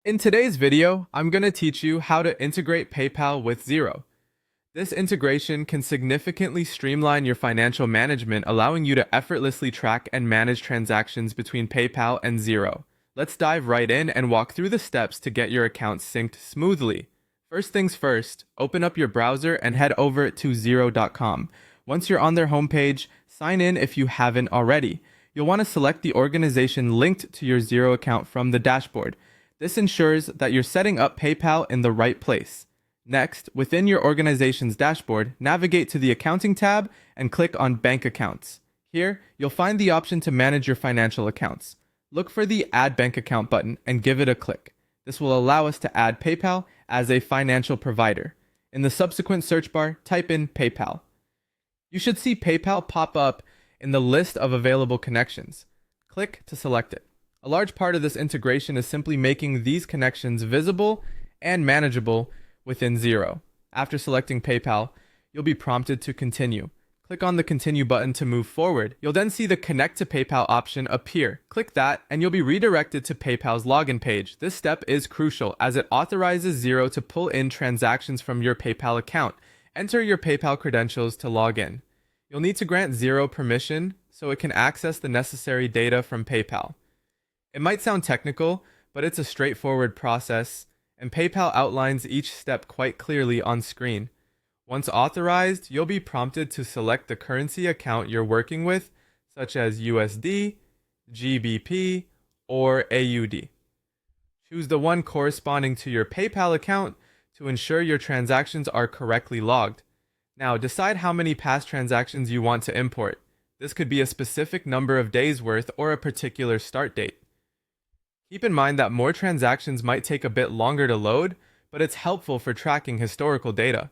In today's video, I'm going to teach you how to integrate PayPal with Xero. This integration can significantly streamline your financial management, allowing you to effortlessly track and manage transactions between PayPal and Xero. Let's dive right in and walk through the steps to get your accounts synced smoothly. First things first, open up your browser and head over to Xero.com. Once you're on their homepage, sign in if you haven't already. You'll want to select the organization linked to your Xero account from the dashboard. This ensures that you're setting up PayPal in the right place. Next, within your organization's dashboard, navigate to the Accounting tab and click on Bank Accounts. Here, you'll find the option to manage your financial accounts. Look for the Add Bank Account button and give it a click. This will allow us to add PayPal as a financial provider. In the subsequent search bar, type in PayPal. You should see PayPal pop up in the list of available connections. Click to select it. A large part of this integration is simply making these connections visible and manageable within Xero. After selecting PayPal, you'll be prompted to continue. Click on the Continue button to move forward. You'll then see the Connect to PayPal option appear. Click that, and you'll be redirected to PayPal's login page. This step is crucial as it authorizes Xero to pull in transactions from your PayPal account. Enter your PayPal credentials to log in. You'll need to grant Xero permission so it can access the necessary data from PayPal. It might sound technical, but it's a straightforward process, and PayPal outlines each step quite clearly on screen. Once authorized, you'll be prompted to select the currency account you're working with, such as USD, GBP, or AUD. Choose the one corresponding to your PayPal account to ensure your transactions are correctly logged. Now, decide how many past transactions you want to import. This could be a specific number of days worth or a particular start date. Keep in mind that more transactions might take a bit longer to load, but it's helpful for tracking historical data.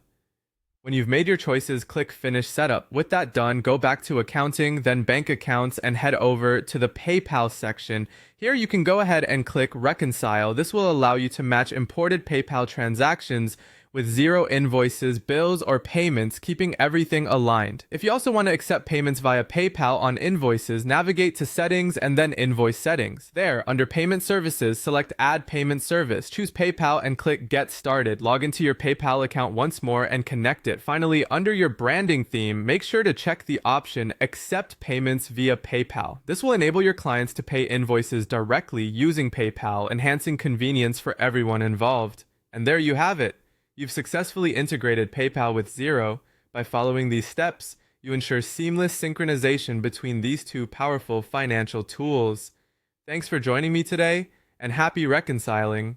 When you've made your choices, click Finish Setup. With that done, go back to Accounting, then Bank Accounts, and head over to the PayPal section. Here you can go ahead and click Reconcile. This will allow you to match imported PayPal transactions with Xero invoices, bills, or payments, keeping everything aligned. If you also want to accept payments via PayPal on invoices, navigate to Settings and then Invoice Settings. There, under Payment Services, select Add Payment Service. Choose PayPal and click Get Started. Log into your PayPal account once more and connect it. Finally, under your branding theme, make sure to check the option Accept Payments via PayPal. This will enable your clients to pay invoices directly using PayPal, enhancing convenience for everyone involved. And there you have it. You've successfully integrated PayPal with Xero. By following these steps, you ensure seamless synchronization between these two powerful financial tools. Thanks for joining me today, and happy reconciling.